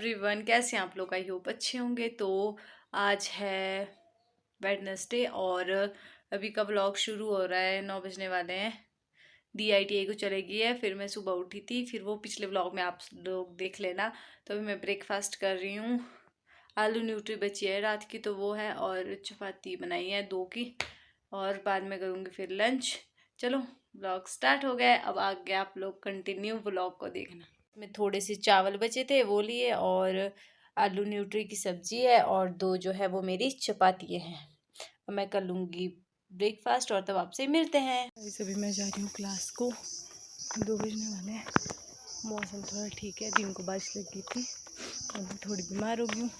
Everyone, कैसे हैं आप लोग? आई होप अच्छे होंगे। तो आज है वेडनेसडे और अभी का व्लॉग शुरू हो रहा है। 9 बजने वाले हैं। DITI को चलेगी है। फिर मैं सुबह उठी थी, फिर वो पिछले व्लॉग में आप लोग देख लेना। तो अभी मैं ब्रेकफास्ट कर रही हूँ। आलू न्यूट्री बची है रात की, तो वो है, और चपाती बनाई है 2 की, और बाद में करूँगी फिर लंच। चलो व्लॉग स्टार्ट हो गया है। अब आगे आप लोग कंटिन्यू व्लॉग को देखना। में थोड़े से चावल बचे थे वो लिए, और आलू न्यूट्री की सब्जी है, और 2 जो है वो मेरी चपाती हैं। अब मैं कर लूँगी ब्रेकफास्ट और तब आपसे मिलते हैं। अभी मैं जा रही हूँ क्लास को। 2 बजने वाले हैं। मौसम थोड़ा ठीक है, दिन को बारिश लगी थी, अभी थोड़ी बीमार हो गई हूँ।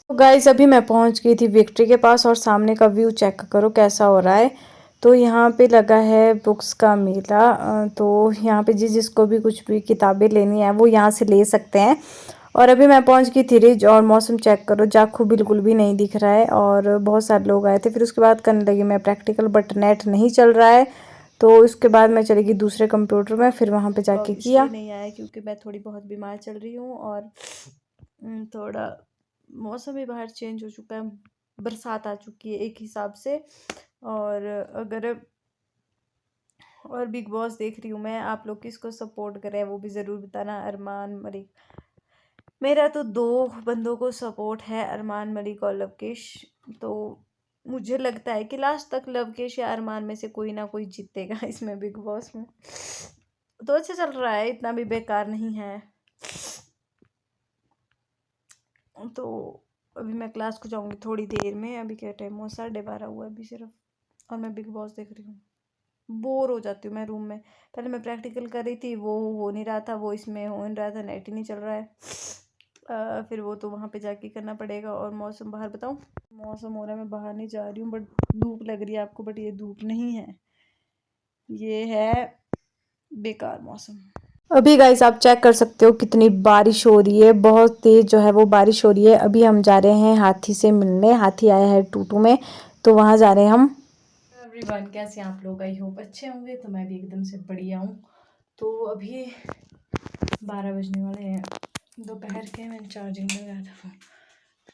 तो गाइस अभी मैं पहुँच गई थी विक्ट्री के पास, और सामने का व्यू चेक करो कैसा हो रहा है। तो यहाँ पे लगा है बुक्स का मेला। तो यहाँ पे जिसको भी कुछ भी किताबें लेनी है वो यहाँ से ले सकते हैं। और अभी मैं पहुँच गई थी रिज, और मौसम चेक करो, जाखू बिल्कुल भी नहीं दिख रहा है, और बहुत सारे लोग आए थे। फिर उसके बाद करने लगी मैं प्रैक्टिकल, बट नेट नहीं चल रहा है। तो उसके बाद मैं चली गई दूसरे कंप्यूटर में, फिर वहाँ पे जाके किया। नहीं आया क्योंकि मैं थोड़ी बहुत बीमार चल रही हूँ, और थोड़ा मौसम भी बाहर चेंज हो चुका है, बरसात आ चुकी है एक हिसाब से। और अगर और बिग बॉस देख रही हूँ मैं। आप लोग किसको सपोर्ट करें वो भी ज़रूर बताना। अरमान मलिक, मेरा तो 2 बंदों को सपोर्ट है, अरमान मलिक और लवकेश। तो मुझे लगता है कि लास्ट तक लवकेश या अरमान में से कोई ना कोई जीतेगा इसमें, बिग बॉस में। तो अच्छा चल रहा है, इतना भी बेकार नहीं है। तो अभी मैं क्लास को जाऊंगी थोड़ी देर में। अभी क्या टाइम हुआ? 12:30 हुआ अभी सिर्फ, और मैं बिग बॉस देख रही हूँ। बोर हो जाती हूँ मैं रूम में। पहले मैं प्रैक्टिकल कर रही थी, वो हो नहीं रहा था, वो इसमें हो नहीं रहा था, नेट ही नहीं चल रहा है। फिर वो तो वहाँ पे जाके करना पड़ेगा। और मौसम बाहर बताऊँ, मौसम हो रहा है, मैं बाहर नहीं जा रही हूँ, बट धूप लग रही है आपको, बट ये धूप नहीं है, ये है बेकार मौसम। अभी गाइस आप चेक कर सकते हो कितनी बारिश हो रही है, बहुत तेज जो है वो बारिश हो रही है। अभी हम जा रहे हैं हाथी से मिलने। हाथी आया है टूटू में, तो वहाँ जा रहे हैं हम। एवरीवन, कैसे हैं आप लोग? आई होप अच्छे होंगे। तो मैं भी एकदम से बढ़िया हूँ। तो अभी 12 बजने वाले हैं दोपहर के। मैंने चार्जिंग लगाया था फ़ोन।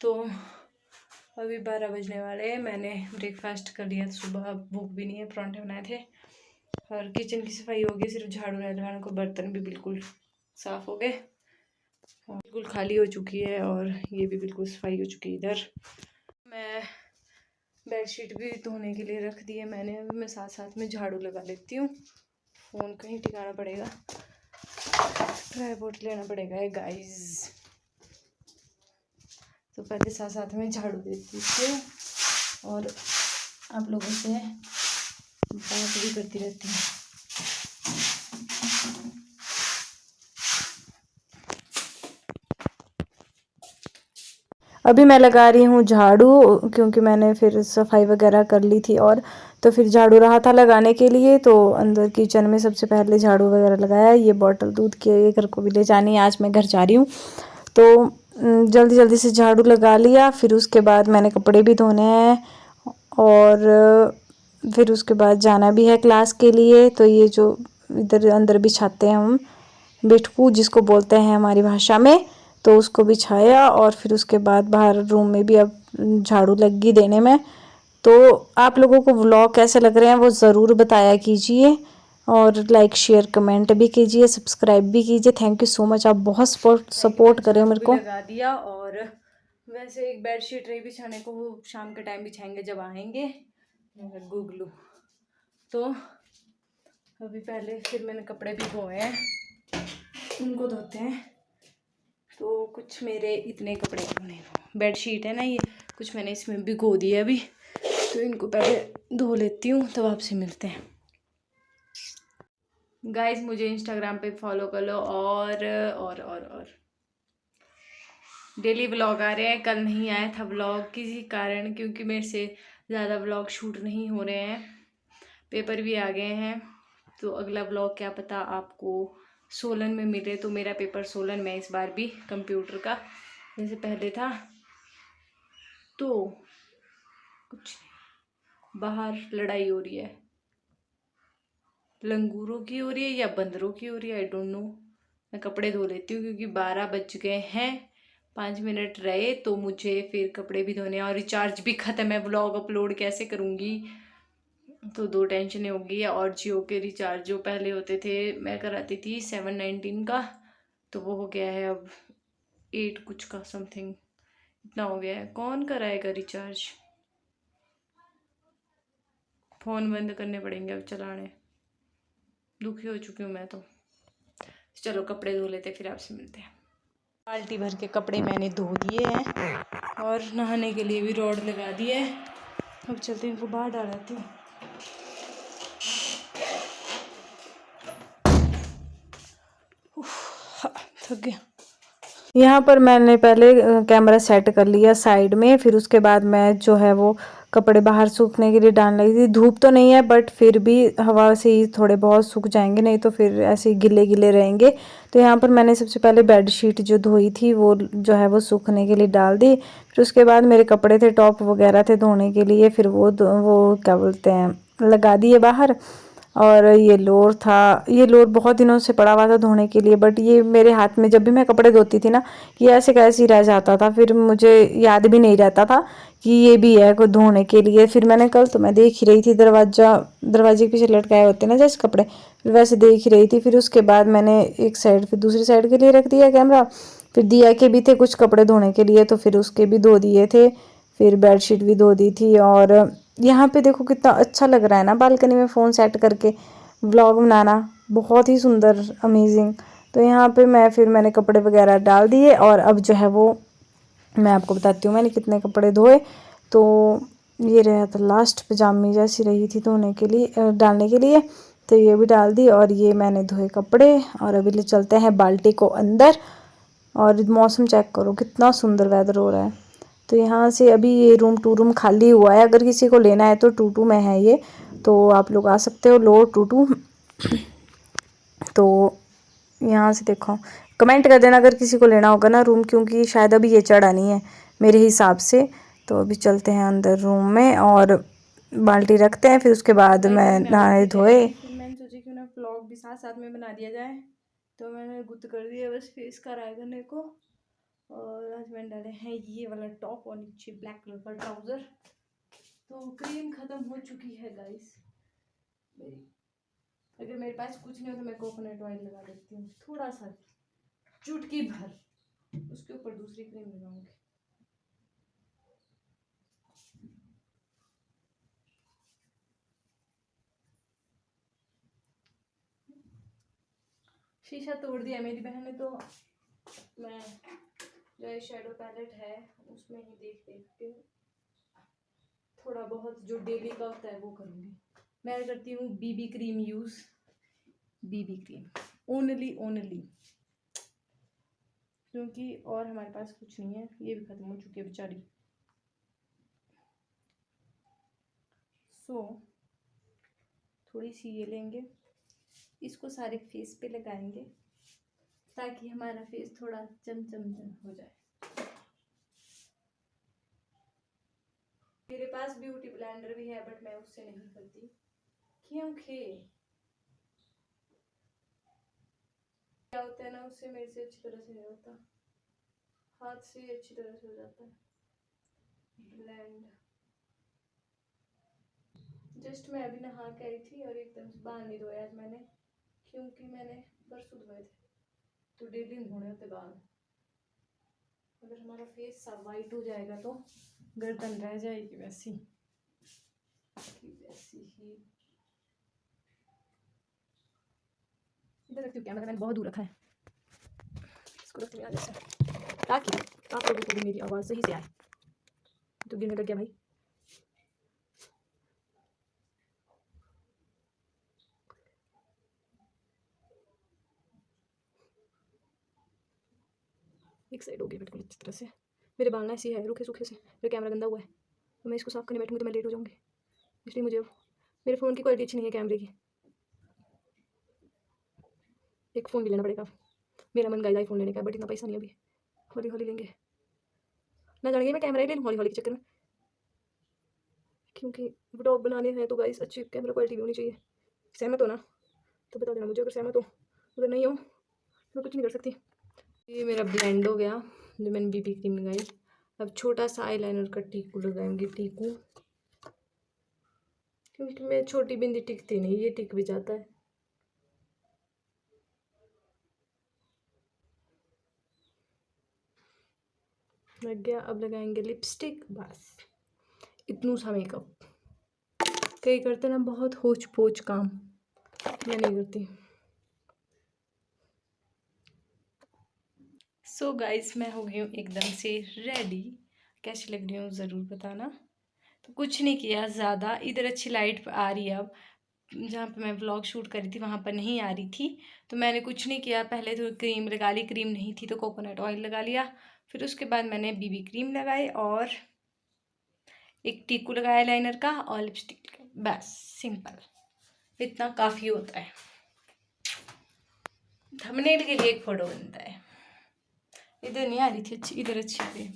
तो अभी 12 बजने वाले हैं। मैंने ब्रेकफास्ट कर लिया सुबह, भूख भी नहीं है, परांठे बनाए थे। और किचन की सफाई हो गई, सिर्फ झाड़ू लगाने को, बर्तन भी बिल्कुल साफ़ हो गए, बिल्कुल खाली हो चुकी है, और ये भी बिल्कुल सफाई हो चुकी है। इधर मैं बेडशीट भी धोने के लिए रख दी है मैंने। अभी मैं साथ साथ में झाड़ू लगा लेती हूँ। फ़ोन कहीं टिकाना पड़ेगा, ट्राइपॉड लेना पड़ेगा है गाइस। तो पहले साथ साथ में झाड़ू देती हूँ, और आप लोगों से बात भी करती रहती हूँ। अभी मैं लगा रही हूँ झाड़ू, क्योंकि मैंने फिर सफाई वगैरह कर ली थी, और तो फिर झाड़ू रहा था लगाने के लिए। तो अंदर किचन में सबसे पहले झाड़ू वगैरह लगाया। ये बॉटल दूध की ये घर को भी ले जानी है, आज मैं घर जा रही हूँ। तो जल्दी जल्दी से झाड़ू लगा लिया। फिर उसके बाद मैंने कपड़े भी धोने हैं, और फिर उसके बाद जाना भी है क्लास के लिए। तो ये जो इधर अंदर बिछाते हैं हम, बिटकू जिसको बोलते हैं हमारी भाषा में, तो उसको बिछाया। और फिर उसके बाद बाहर रूम में भी अब झाड़ू लगी देने में। तो आप लोगों को व्लॉग कैसे लग रहे हैं वो ज़रूर बताया कीजिए, और लाइक शेयर कमेंट भी कीजिए, सब्सक्राइब भी कीजिए। थैंक यू सो मच, आप बहुत सपोर्ट कर रहे हो मेरे को। लगा दिया, और वैसे एक बेडशीट रही बिछाने को, वो शाम के टाइम बिछाएंगे जब आएंगे गुगलू। तो अभी पहले फिर मैंने कपड़े भी धोए हैं, उनको धोते हैं। तो कुछ मेरे इतने कपड़े धोने, बेडशीट है ना ये, कुछ मैंने इसमें भिगो दिए अभी, तो इनको पहले धो लेती हूँ, तब आपसे मिलते हैं। गाइस मुझे इंस्टाग्राम पे फॉलो कर लो, और डेली व्लॉग आ रहे हैं। कल नहीं आया था व्लॉग किसी कारण, क्योंकि मेरे से ज़्यादा व्लॉग शूट नहीं हो रहे हैं, पेपर भी आ गए हैं। तो अगला व्लॉग क्या पता आपको सोलन में मिले। तो मेरा पेपर सोलन में इस बार भी, कंप्यूटर का, जैसे पहले था। तो कुछ बाहर लड़ाई हो रही है, लंगूरों की हो रही है या बंदरों की हो रही है, आई डोंट नो। मैं कपड़े धो लेती हूँ क्योंकि 12 बज गए हैं। 5 मिनट रहे तो मुझे फिर कपड़े भी धोने और रिचार्ज भी ख़त्म है। व्लॉग अपलोड कैसे करूँगी, तो 2 टेंशनें होगी। और जियो के रिचार्ज जो पहले होते थे, मैं कराती थी 719 का, तो वो हो गया है अब 8 कुछ का समथिंग, इतना हो गया है। कौन कराएगा रिचार्ज? फ़ोन बंद करने पड़ेंगे अब चलाने। दुखी हो चुकी हूँ मैं तो। चलो कपड़े धो लेते, फिर आपसे मिलते हैं। बाल्टी भर के कपड़े मैंने धो दिए हैं और नहाने के लिए भी रॉड लगा दिए है। अब चलते हैं, इनको बाहर डाल देती हूँ। थक गया। यहाँ पर मैंने पहले कैमरा सेट कर लिया साइड में, फिर उसके बाद मैं जो है वो कपड़े बाहर सूखने के लिए डालने लगी थी। धूप तो नहीं है बट फिर भी हवा से ही थोड़े बहुत सूख जाएंगे, नहीं तो फिर ऐसे गिले गिले रहेंगे। तो यहाँ पर मैंने सबसे पहले बेडशीट जो धोई थी वो जो है वो सूखने के लिए डाल दी। फिर उसके बाद मेरे कपड़े थे, टॉप वगैरह थे धोने के लिए, फिर वो क्या बोलते हैं लगा दिए बाहर। और ये लोर था, ये लोर बहुत दिनों से पड़ा हुआ था धोने के लिए, बट ये मेरे हाथ में जब भी मैं कपड़े धोती थी ना, ये ऐसे कैसे ही रह जाता था। फिर मुझे याद भी नहीं रहता था कि ये भी है को धोने के लिए। फिर मैंने कल तो मैं देख ही रही थी, दरवाजे के पीछे लटकाए होते ना जैसे कपड़े, वैसे देख ही रही थी। फिर उसके बाद मैंने एक साइड फिर दूसरी साइड के लिए रख दिया कैमरा। फिर दिया के भी थे कुछ कपड़े धोने के लिए, तो फिर उसके भी धो दिए थे। फिर बेडशीट भी धो दी थी। और यहाँ पे देखो कितना अच्छा लग रहा है ना, बालकनी में फ़ोन सेट करके व्लॉग बनाना, बहुत ही सुंदर, अमेजिंग। तो यहाँ पे मैंने कपड़े वगैरह डाल दिए और अब जो है वो मैं आपको बताती हूँ मैंने कितने कपड़े धोए। तो ये रहा था लास्ट, पजामी जैसी रही थी धोने के लिए, डालने के लिए, तो ये भी डाल दी। और ये मैंने धोए कपड़े और अभी ले चलते हैं बाल्टी को अंदर। और मौसम चेक करो कितना सुंदर वेदर हो रहा है। तो यहाँ से अभी ये रूम 2 रूम खाली हुआ है, अगर किसी को लेना है तो 2 में है ये, तो आप लोग आ सकते हो लो 2। तो यहाँ से देखो, कमेंट कर देना अगर किसी को लेना होगा ना रूम, क्योंकि शायद अभी ये चढ़ा नहीं है मेरे हिसाब से। तो अभी चलते हैं अंदर रूम में और बाल्टी रखते हैं, फिर उसके बाद मैं नहाए धोए। मैंने सोचा क्यों ना व्लॉग भी साथ साथ में बना दिया जाए, तो मैंने गुत कर दिया बस फेस का राय करने को। और आज मैंने डाले हैं ये वाला टॉप और नीचे ब्लैक कलर का ट्राउज़र। तो क्रीम ख़त्म हो चुकी है गाइस मेरी। अगर मेरे पास कुछ नहीं हो तो मैं कोकोनट ऑयल लगा देती हूँ थोड़ा सा, चुटकी भर, उसके ऊपर दूसरी क्रीम लगाऊंगी। शीशा तोड़ दिया मेरी बहन ने, तो मैं जो शेडो पैलेट है उसमें ही देख के थोड़ा बहुत जो डेली का होता है वो करूँगी। मैं करती हूँ BB cream use, BB cream only, क्योंकि और हमारे पास कुछ नहीं है, ये भी ख़त्म हो चुकी है बेचारी। थोड़ी सी ये लेंगे, इसको सारे फेस पे लगाएंगे ताकि हमारा फेस थोड़ा चमचम हो जाए। मेरे पास ब्यूटी ब्लेंडर भी है बट मैं उससे नहीं करती, क्योंकि क्या होता है ना, उससे मेरे से अच्छी तरह से नहीं होता, हाथ से अच्छी तरह से हो जाता है ब्लेंड। जस्ट मैं अभी नहा के आई थी और एकदम से बाल नहीं धोया आज मैंने, क्योंकि मैंने परसों धोए थे, तो डेली धोने होते बाल। अगर हमारा फेस सब वाइट हो जाएगा तो गर्दन रह जाएगी वैसी ही। इधर रखती हूँ कैमरा, मैंने बहुत दूर रखा है, इसको रखती हूँ जैसे ताकि आप लोगों को भी मेरी आवाज़ सही से आए। तो गिरने लग गया भाई। एक साइड हो गया बिल्कुल अच्छी तरह से। मेरे बाल ना ऐसे है रूखे सूखे से, मेरा कैमरा गंदा हुआ है, तो मैं इसको साफ़ करने बैठूँगी तो मैं लेट हो जाऊँगी, इसलिए मुझे मेरे फ़ोन की क्वालिटी अच्छी नहीं है कैमरे की, एक फ़ोन भी लेना पड़ेगा। मेरा मन गाइस आईफोन लेने का, बट इतना पैसा नहीं अभी, हौली हौली लेंगे। ना जानेंगे मैं कैमरा ही ले लूँ हौली हौली के चक्कर में, क्योंकि व्लॉग बनाने हैं तो गाइस अच्छी कैमरा क्वालिटी भी होनी चाहिए। सहमत हो ना तो बता देना मुझे, अगर सहमत हो, अगर नहीं हो तो कुछ नहीं कर सकती। ये मेरा ब्लेंड हो गया, जो मैंने बीबी क्रीम लगाई। अब छोटा सा आईलाइनर का टीकू लगाएंगे, टीकू, क्योंकि मेरी छोटी बिंदी टिकती नहीं, ये टिक भी जाता है। लग गया। अब लगाएंगे लिपस्टिक, बस इतनू सा मेकअप। कई करते ना बहुत होच पोच काम, मैं नहीं करती। सो गाइस, मैं हो गई हूँ एकदम से रेडी। कैसी लग रही हूँ ज़रूर बताना। तो कुछ नहीं किया ज़्यादा, इधर अच्छी लाइट आ रही है। अब जहाँ पे मैं व्लॉग शूट कर रही थी वहाँ पर नहीं आ रही थी, तो मैंने कुछ नहीं किया। पहले तो क्रीम लगा ली, क्रीम नहीं थी तो कोकोनट ऑयल लगा लिया। फिर उसके बाद मैंने बीबी क्रीम लगाई और एक टीकू लगाया लाइनर का और लिपस्टिक, बस सिंपल, इतना काफ़ी होता है। थंबनेल के लिए एक फ़ोटो बनता है। इधर नहीं आ रही थी अच्छी, इधर अच्छी आ रही है।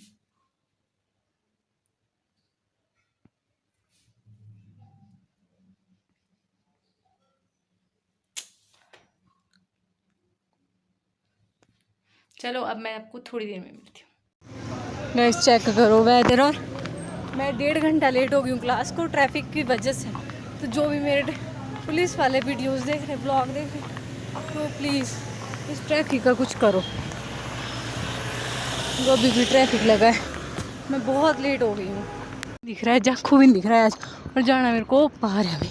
चलो अब मैं आपको थोड़ी देर में मिलती हूँ। गाइस चेक करो वेदर, और मैं 1.5 घंटा लेट हो गई हूँ क्लास को ट्रैफिक की वजह से। तो जो भी मेरे पुलिस वाले वीडियोस देख रहे, ब्लॉग देख रहे, तो प्लीज़ इस ट्रैफिक का कुछ करो। वो अभी भी ट्रैफिक लगा है, मैं बहुत लेट हो गई हूँ। दिख रहा है जाखू भी दिख रहा है आज, और जाना मेरे को बाहर है अभी।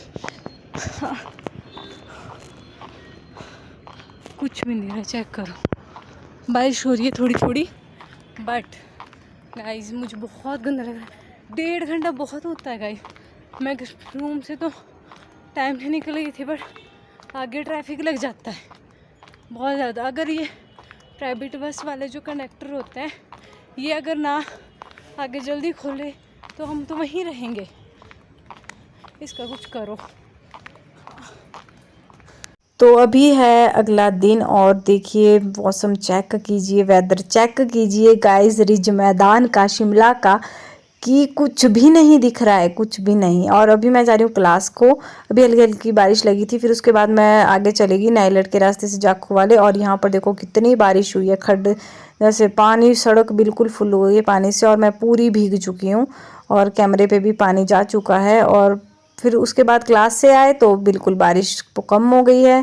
कुछ भी नहीं दिख रहा, चेक करो। बारिश हो रही है थोड़ी थोड़ी, बट गाइस मुझे बहुत गंदा लग रहा है। 1.5 घंटा बहुत होता है गाइस। मैं रूम से तो टाइम से निकल गई थी, बट आगे ट्रैफिक लग जाता है बहुत ज़्यादा। अगर ये प्राइवेट बस वाले जो कंडक्टर होते हैं, ये अगर ना आगे जल्दी खोले तो हम तो वहीं रहेंगे। इसका कुछ करो। तो अभी है अगला दिन और देखिए मौसम चेक कीजिए, वेदर चेक कीजिए गाइस, रिज मैदान का, शिमला का, कि कुछ भी नहीं दिख रहा है, कुछ भी नहीं। और अभी मैं जा रही हूँ क्लास को। अभी हल्की हल्की बारिश लगी थी, फिर उसके बाद मैं आगे चलेगी नाइलट के रास्ते से जाखू वाले। और यहाँ पर देखो कितनी बारिश हुई है, खड्ड जैसे पानी, सड़क बिल्कुल फुल हो गई है पानी से, और मैं पूरी भीग चुकी हूँ और कैमरे पे भी पानी जा चुका है। और फिर उसके बाद क्लास से आए तो बिल्कुल बारिश कम हो गई है।